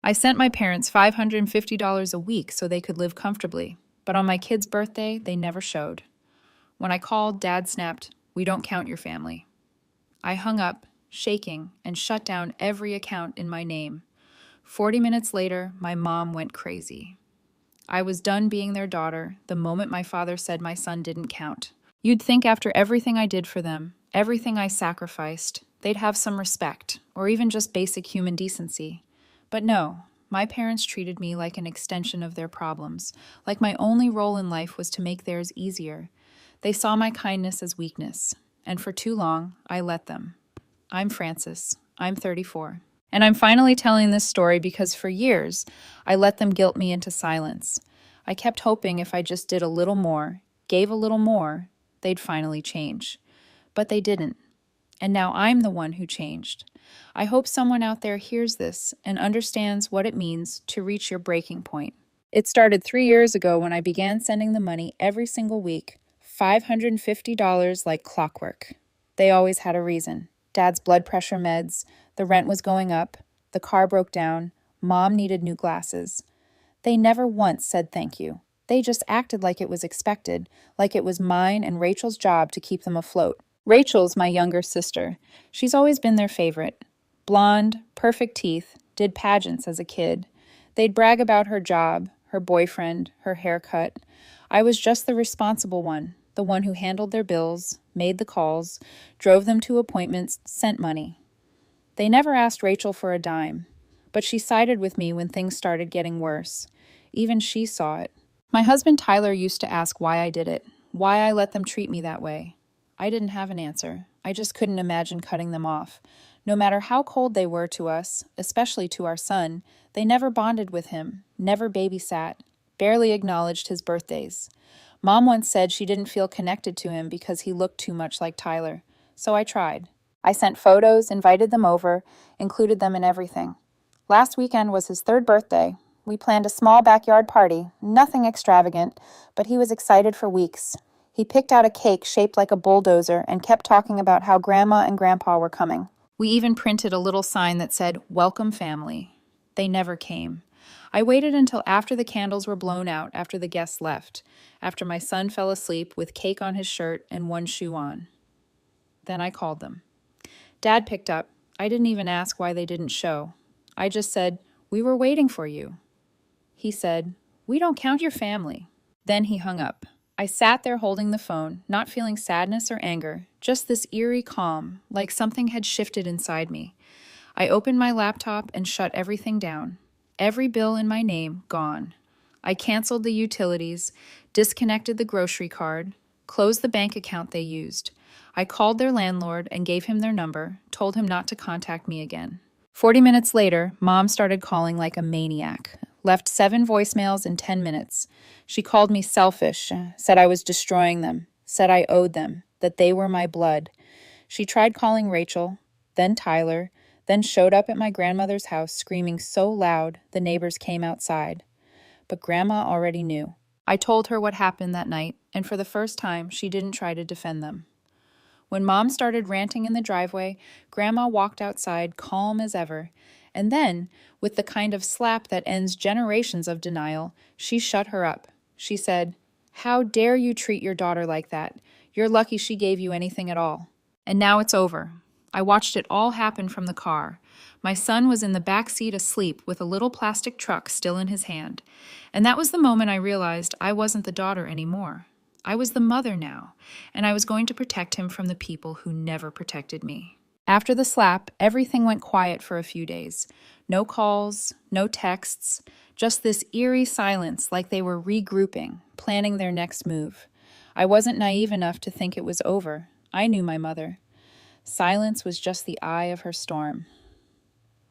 I sent my parents $550 a week so they could live comfortably, but on my kid's birthday, they never showed. When I called, Dad snapped, "We don't count your family." I hung up, shaking, and shut down every account in my name. 40 minutes later, my mom went crazy. I was done being their daughter the moment my father said my son didn't count. You'd think after everything I did for them, everything I sacrificed, they'd have some respect, or even just basic human decency. But no, my parents treated me like an extension of their problems, like my only role in life was to make theirs easier. They saw my kindness as weakness, and for too long, I let them. I'm Frances. I'm 34. And I'm finally telling this story because for years, I let them guilt me into silence. I kept hoping if I just did a little more, gave a little more, they'd finally change. But they didn't. And now I'm the one who changed. I hope someone out there hears this and understands what it means to reach your breaking point. It started 3 years ago when I began sending the money every single week, $550 like clockwork. They always had a reason. Dad's blood pressure meds, the rent was going up, the car broke down, Mom needed new glasses. They never once said thank you. They just acted like it was expected, like it was mine and Rachel's job to keep them afloat. Rachel's my younger sister. She's always been their favorite. Blonde, perfect teeth, did pageants as a kid. They'd brag about her job, her boyfriend, her haircut. I was just the responsible one, the one who handled their bills, made the calls, drove them to appointments, sent money. They never asked Rachel for a dime, but she sided with me when things started getting worse. Even she saw it. My husband Tyler used to ask why I did it, why I let them treat me that way. I didn't have an answer. I just couldn't imagine cutting them off. No matter how cold they were to us, especially to our son, they never bonded with him, never babysat, barely acknowledged his birthdays. Mom once said she didn't feel connected to him because he looked too much like Tyler. So I tried. I sent photos, invited them over, included them in everything. Last weekend was his 3rd birthday. We planned a small backyard party, nothing extravagant, but he was excited for weeks. He picked out a cake shaped like a bulldozer and kept talking about how Grandma and Grandpa were coming. We even printed a little sign that said, "Welcome family." They never came. I waited until after the candles were blown out, after the guests left, after my son fell asleep with cake on his shirt and one shoe on. Then I called them. Dad picked up. I didn't even ask why they didn't show. I just said, "We were waiting for you." He said, "We don't count your family." Then he hung up. I sat there holding the phone, not feeling sadness or anger, just this eerie calm, like something had shifted inside me. I opened my laptop and shut everything down. Every bill in my name gone. I canceled the utilities, disconnected the grocery card, closed the bank account they used. I called their landlord and gave him their number, told him not to contact me again. 40 minutes later, Mom started calling like a maniac. Left 7 voicemails in 10 minutes. She called me selfish, said I was destroying them, said I owed them, that they were my blood. She tried calling Rachel, then Tyler, then showed up at my grandmother's house screaming so loud the neighbors came outside. But Grandma already knew. I told her what happened that night, and for the first time, she didn't try to defend them. When Mom started ranting in the driveway, Grandma walked outside calm as ever, and then, with the kind of slap that ends generations of denial, she shut her up. She said, "How dare you treat your daughter like that? You're lucky she gave you anything at all." And now it's over. I watched it all happen from the car. My son was in the back seat asleep with a little plastic truck still in his hand. And that was the moment I realized I wasn't the daughter anymore. I was the mother now, and I was going to protect him from the people who never protected me. After the slap, everything went quiet for a few days. No calls, no texts, just this eerie silence like they were regrouping, planning their next move. I wasn't naive enough to think it was over. I knew my mother. Silence was just the eye of her storm.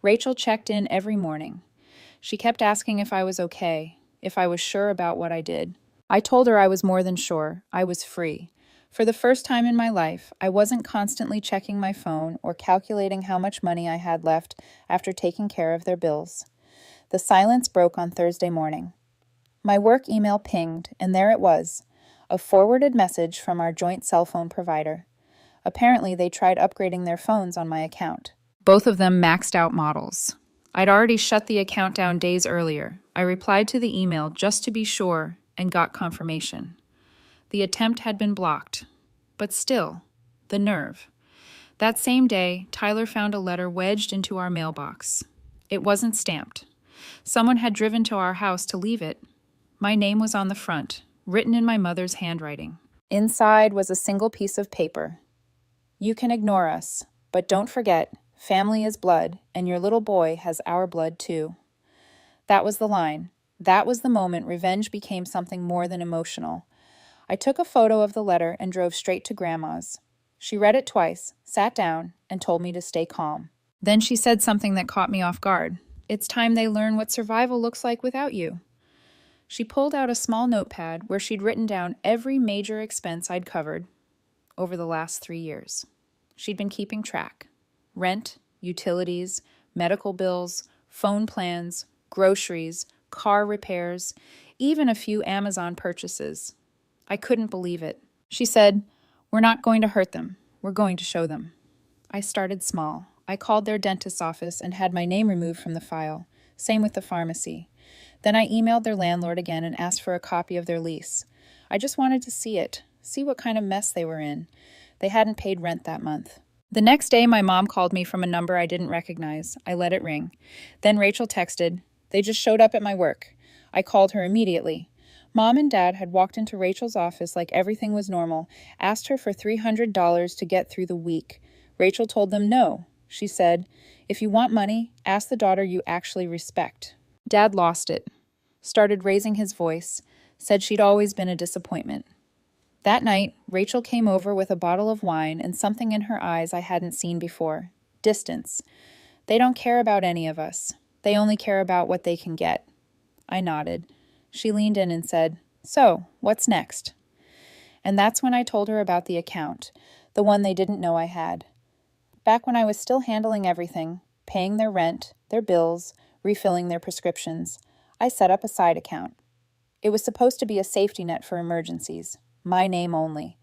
Rachel checked in every morning. She kept asking if I was okay, if I was sure about what I did. I told her I was more than sure. I was free. For the first time in my life, I wasn't constantly checking my phone or calculating how much money I had left after taking care of their bills. The silence broke on Thursday morning. My work email pinged, and there it was, a forwarded message from our joint cell phone provider. Apparently, they tried upgrading their phones on my account. Both of them maxed out models. I'd already shut the account down days earlier. I replied to the email just to be sure and got confirmation. The attempt had been blocked. But still, the nerve. That same day, Tyler found a letter wedged into our mailbox. It wasn't stamped. Someone had driven to our house to leave it. My name was on the front, written in my mother's handwriting. Inside was a single piece of paper. You can ignore us, but don't forget, family is blood, and your little boy has our blood too. That was the line. That was the moment revenge became something more than emotional. I took a photo of the letter and drove straight to Grandma's. She read it twice, sat down, and told me to stay calm. Then she said something that caught me off guard. It's time they learn what survival looks like without you. She pulled out a small notepad where she'd written down every major expense I'd covered over the last 3 years. She'd been keeping track. Rent, utilities, medical bills, phone plans, groceries, car repairs, even a few Amazon purchases. I couldn't believe it. She said, "We're not going to hurt them. We're going to show them." I started small. I called their dentist's office and had my name removed from the file. Same with the pharmacy. Then I emailed their landlord again and asked for a copy of their lease. I just wanted to see it, see what kind of mess they were in. They hadn't paid rent that month. The next day, my mom called me from a number I didn't recognize. I let it ring. Then Rachel texted, "They just showed up at my work." I called her immediately. Mom and Dad had walked into Rachel's office like everything was normal, asked her for $300 to get through the week. Rachel told them no. She said, "If you want money, ask the daughter you actually respect." Dad lost it, started raising his voice, said she'd always been a disappointment. That night, Rachel came over with a bottle of wine and something in her eyes I hadn't seen before. Distance. They don't care about any of us. They only care about what they can get. I nodded. She leaned in and said, "So, what's next?" And that's when I told her about the account, the one they didn't know I had. Back when I was still handling everything, paying their rent, their bills, refilling their prescriptions, I set up a side account. It was supposed to be a safety net for emergencies. My name only.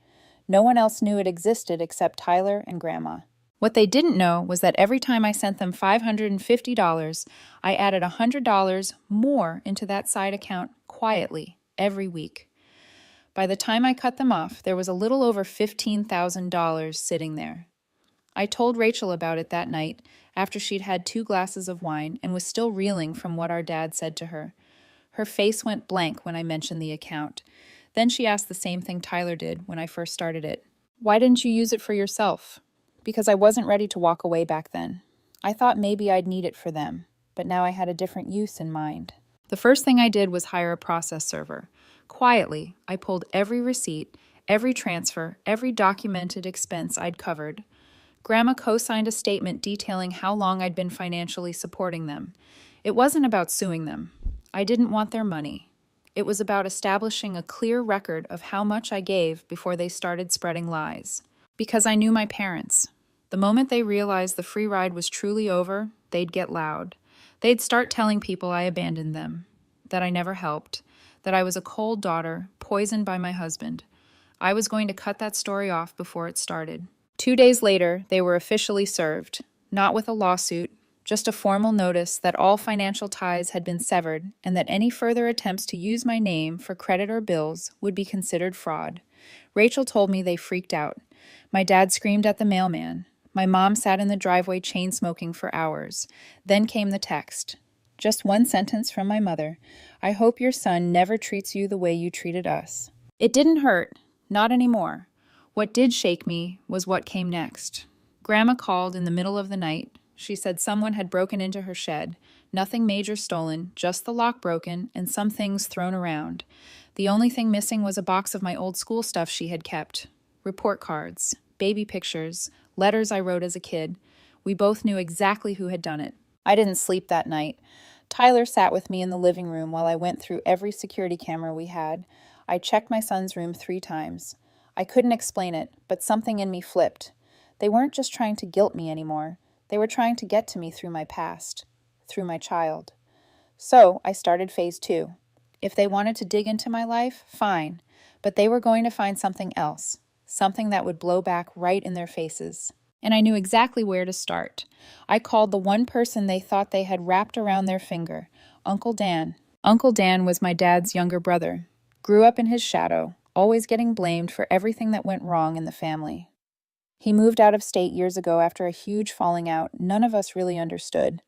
No one else knew it existed except Tyler and Grandma. What they didn't know was that every time I sent them $550, I added $100 more into that side account quietly every week. By the time I cut them off, there was a little over $15,000 sitting there. I told Rachel about it that night after she'd had 2 glasses of wine and was still reeling from what our dad said to her. Her face went blank when I mentioned the account. Then she asked the same thing Tyler did when I first started it. "Why didn't you use it for yourself?" Because I wasn't ready to walk away back then. I thought maybe I'd need it for them, but now I had a different use in mind. The first thing I did was hire a process server. Quietly, I pulled every receipt, every transfer, every documented expense I'd covered. Grandma co-signed a statement detailing how long I'd been financially supporting them. It wasn't about suing them. I didn't want their money. It was about establishing a clear record of how much I gave before they started spreading lies. Because I knew my parents. The moment they realized the free ride was truly over, they'd get loud. They'd start telling people I abandoned them, that I never helped, that I was a cold daughter, poisoned by my husband. I was going to cut that story off before it started. 2 days later, they were officially served, not with a lawsuit, just a formal notice that all financial ties had been severed and that any further attempts to use my name for credit or bills would be considered fraud. Rachel told me they freaked out. My dad screamed at the mailman. My mom sat in the driveway chain-smoking for hours. Then came the text. Just one sentence from my mother. "I hope your son never treats you the way you treated us." It didn't hurt. Not anymore. What did shake me was what came next. Grandma called in the middle of the night. She said someone had broken into her shed. Nothing major stolen, just the lock broken and some things thrown around. The only thing missing was a box of my old school stuff she had kept. Report cards, baby pictures, letters I wrote as a kid. We both knew exactly who had done it. I didn't sleep that night. Tyler sat with me in the living room while I went through every security camera we had. I checked my son's room 3 times. I couldn't explain it, but something in me flipped. They weren't just trying to guilt me anymore. They were trying to get to me through my past, through my child. So I started phase 2. If they wanted to dig into my life, fine, but they were going to find something else, something that would blow back right in their faces. and I knew exactly where to start. I called the one person they thought they had wrapped around their finger, Uncle Dan. Uncle Dan was my dad's younger brother. Grew up in his shadow, always getting blamed for everything that went wrong in the family. He moved out of state years ago after a huge falling out none of us really understood.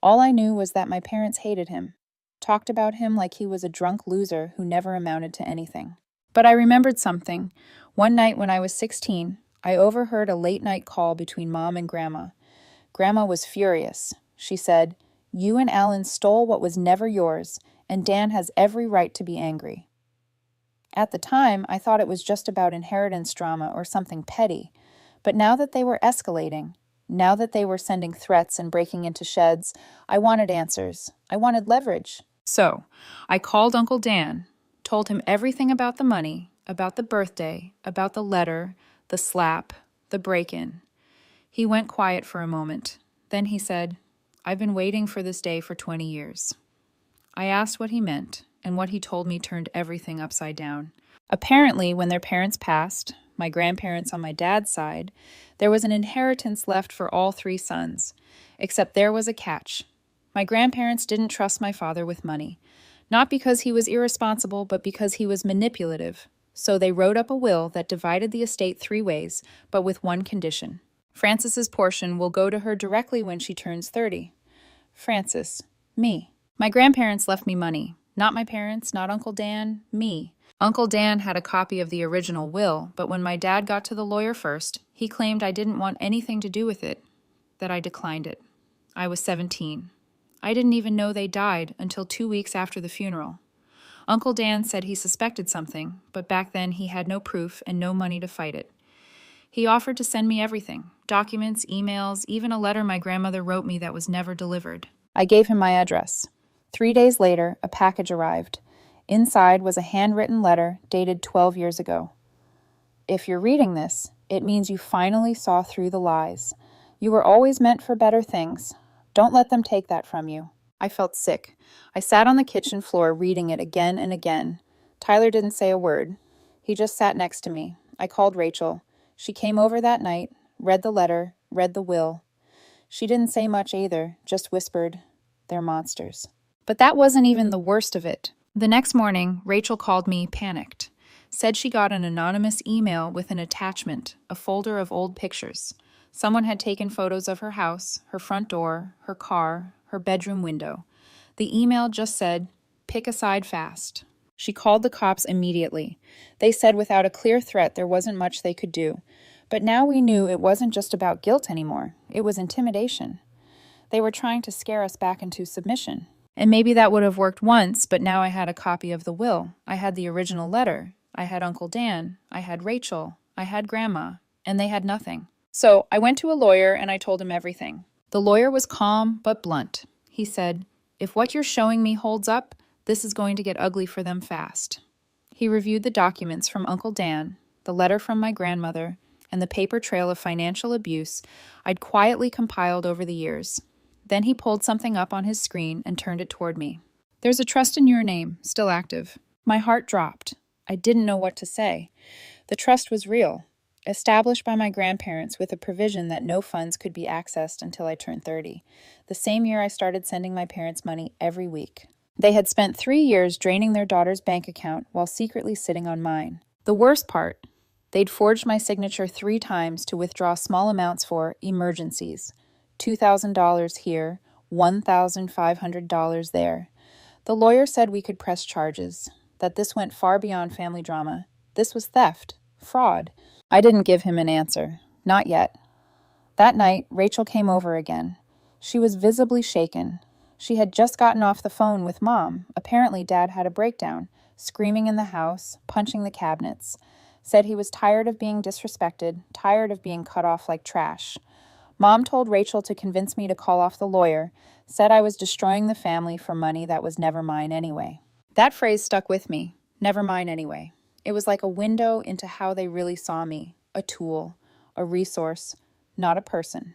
All I knew was that my parents hated him, talked about him like he was a drunk loser who never amounted to anything. But I remembered something. One night when I was 16, I overheard a late-night call between Mom and Grandma. Grandma was furious. She said, "You and Alan stole what was never yours, and Dan has every right to be angry." At the time, I thought it was just about inheritance drama or something petty. But now that they were escalating, now that they were sending threats and breaking into sheds, I wanted answers. I wanted leverage. So, I called Uncle Dan, told him everything about the money, about the birthday, about the letter, the slap, the break-in. He went quiet for a moment. Then he said, "I've been waiting for this day for 20 years. I asked what he meant, and what he told me turned everything upside down. Apparently, when their parents passed, my grandparents on my dad's side, there was an inheritance left for all three sons. Except there was a catch. My grandparents didn't trust my father with money. Not because he was irresponsible, but because he was manipulative. So they wrote up a will that divided the estate 3 ways, but with one condition. Frances's portion will go to her directly when she turns 30. Frances, me. My grandparents left me money. Not my parents, not Uncle Dan, me. Uncle Dan had a copy of the original will, but when my dad got to the lawyer first, he claimed I didn't want anything to do with it, that I declined it. I was 17. I didn't even know they died until 2 weeks after the funeral. Uncle Dan said he suspected something, but back then he had no proof and no money to fight it. He offered to send me everything, documents, emails, even a letter my grandmother wrote me that was never delivered. I gave him my address. 3 days later, a package arrived. Inside was a handwritten letter dated 12 years ago. If you're reading this, it means you finally saw through the lies. You were always meant for better things. Don't let them take that from you. I felt sick. I sat on the kitchen floor reading it again and again. Tyler didn't say a word. He just sat next to me. I called Rachel. She came over that night, read the letter, read the will. She didn't say much either, just whispered, "They're monsters." But that wasn't even the worst of it. The next morning, Rachel called me panicked. Said she got an anonymous email with an attachment, a folder of old pictures. Someone had taken photos of her house, her front door, her car, her bedroom window. The email just said, "Pick a side fast." She called the cops immediately. They said without a clear threat there wasn't much they could do. But now we knew it wasn't just about guilt anymore. It was intimidation. They were trying to scare us back into submission. And maybe that would have worked once, but now I had a copy of the will. I had the original letter. I had Uncle Dan. I had Rachel. I had Grandma. And they had nothing. So I went to a lawyer and I told him everything. The lawyer was calm but blunt. He said, "If what you're showing me holds up, this is going to get ugly for them fast." He reviewed the documents from Uncle Dan, the letter from my grandmother, and the paper trail of financial abuse I'd quietly compiled over the years. Then he pulled something up on his screen and turned it toward me. "There's a trust in your name, still active." My heart dropped. I didn't know what to say. The trust was real, established by my grandparents with a provision that no funds could be accessed until I turned 30, the same year I started sending my parents money every week. They had spent 3 years draining their daughter's bank account while secretly sitting on mine. The worst part, they'd forged my signature 3 times to withdraw small amounts for emergencies. $2,000 here, $1,500 there. The lawyer said we could press charges, that this went far beyond family drama. This was theft, fraud. I didn't give him an answer. Not yet. That night, Rachel came over again. She was visibly shaken. She had just gotten off the phone with Mom. Apparently, Dad had a breakdown, screaming in the house, punching the cabinets. Said he was tired of being disrespected, tired of being cut off like trash. Mom told Rachel to convince me to call off the lawyer, said I was destroying the family for money that was never mine anyway. That phrase stuck with me, never mine anyway. It was like a window into how they really saw me, a tool, a resource, not a person.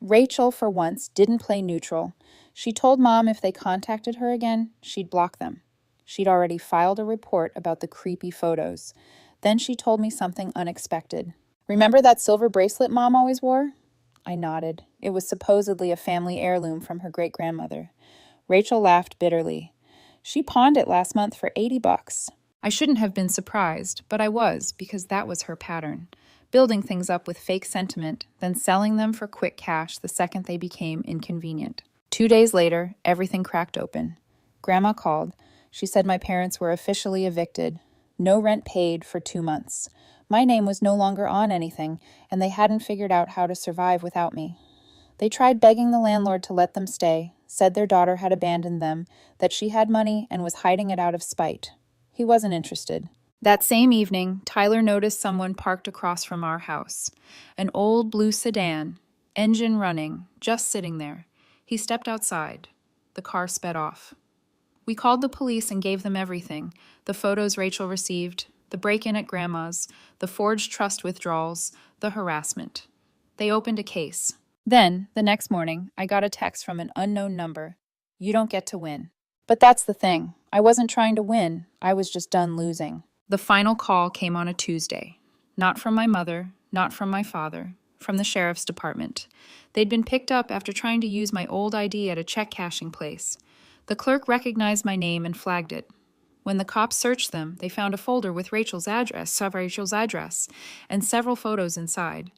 Rachel, for once, didn't play neutral. She told Mom if they contacted her again, she'd block them. She'd already filed a report about the creepy photos. Then she told me something unexpected. Remember that silver bracelet Mom always wore? I nodded. It was supposedly a family heirloom from her great-grandmother. Rachel laughed bitterly. She pawned it last month for $80. I shouldn't have been surprised, but I was, because that was her pattern. Building things up with fake sentiment, then selling them for quick cash the second they became inconvenient. 2 days later, everything cracked open. Grandma called. She said my parents were officially evicted. No rent paid for 2 months. My name was no longer on anything, and they hadn't figured out how to survive without me. They tried begging the landlord to let them stay, said their daughter had abandoned them, that she had money and was hiding it out of spite. He wasn't interested. That same evening, Tyler noticed someone parked across from our house. An old blue sedan, engine running, just sitting there. He stepped outside. The car sped off. We called the police and gave them everything: the photos Rachel received, the break-in at Grandma's, the forged trust withdrawals, the harassment. They opened a case. Then, the next morning, I got a text from an unknown number. You don't get to win. But that's the thing. I wasn't trying to win. I was just done losing. The final call came on a Tuesday. Not from my mother, not from my father, from the sheriff's department. They'd been picked up after trying to use my old ID at a check cashing place. The clerk recognized my name and flagged it. When the cops searched them, they found a folder with Rachel's address, and several photos inside.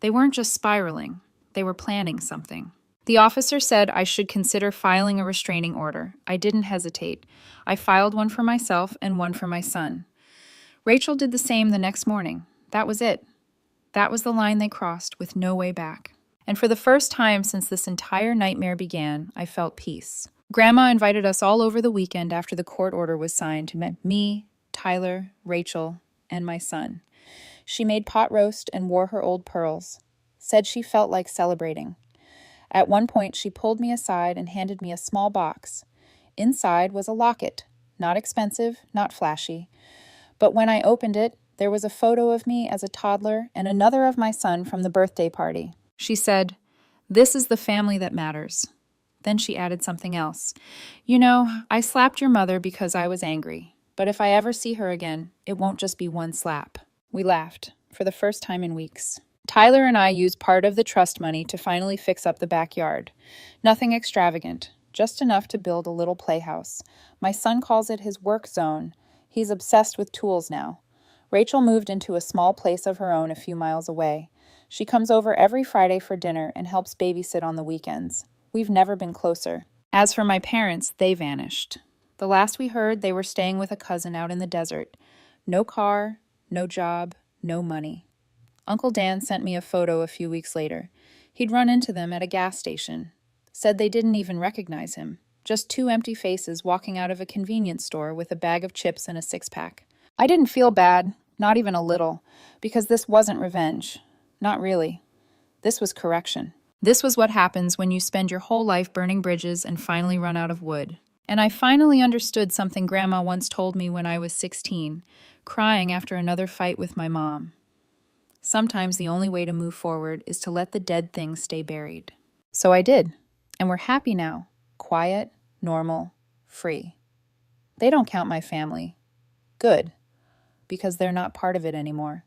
They weren't just spiraling. They were planning something. The officer said I should consider filing a restraining order. I didn't hesitate. I filed one for myself and one for my son. Rachel did the same the next morning. That was it. That was the line they crossed with no way back. And for the first time since this entire nightmare began, I felt peace. Grandma invited us all over the weekend after the court order was signed to meet me, Tyler, Rachel, and my son. She made pot roast and wore her old pearls. Said she felt like celebrating. At one point, she pulled me aside and handed me a small box. Inside was a locket. Not expensive, not flashy. But when I opened it, there was a photo of me as a toddler and another of my son from the birthday party. She said, "This is the family that matters." Then she added something else. "You know, I slapped your mother because I was angry. But if I ever see her again, it won't just be one slap." We laughed, for the first time in weeks. Tyler and I used part of the trust money to finally fix up the backyard. Nothing extravagant, just enough to build a little playhouse. My son calls it his work zone. He's obsessed with tools now. Rachel moved into a small place of her own a few miles away. She comes over every Friday for dinner and helps babysit on the weekends. We've never been closer. As for my parents, they vanished. The last we heard, they were staying with a cousin out in the desert. No car, no job, no money. Uncle Dan sent me a photo a few weeks later. He'd run into them at a gas station. Said they didn't even recognize him. Just two empty faces walking out of a convenience store with a bag of chips and a six-pack. I didn't feel bad, not even a little, because this wasn't revenge. Not really. This was correction. This was what happens when you spend your whole life burning bridges and finally run out of wood. And I finally understood something Grandma once told me when I was 16, crying after another fight with my mom. Sometimes the only way to move forward is to let the dead things stay buried. So I did, and we're happy now. Quiet, normal, free. They don't count my family. Good, because they're not part of it anymore.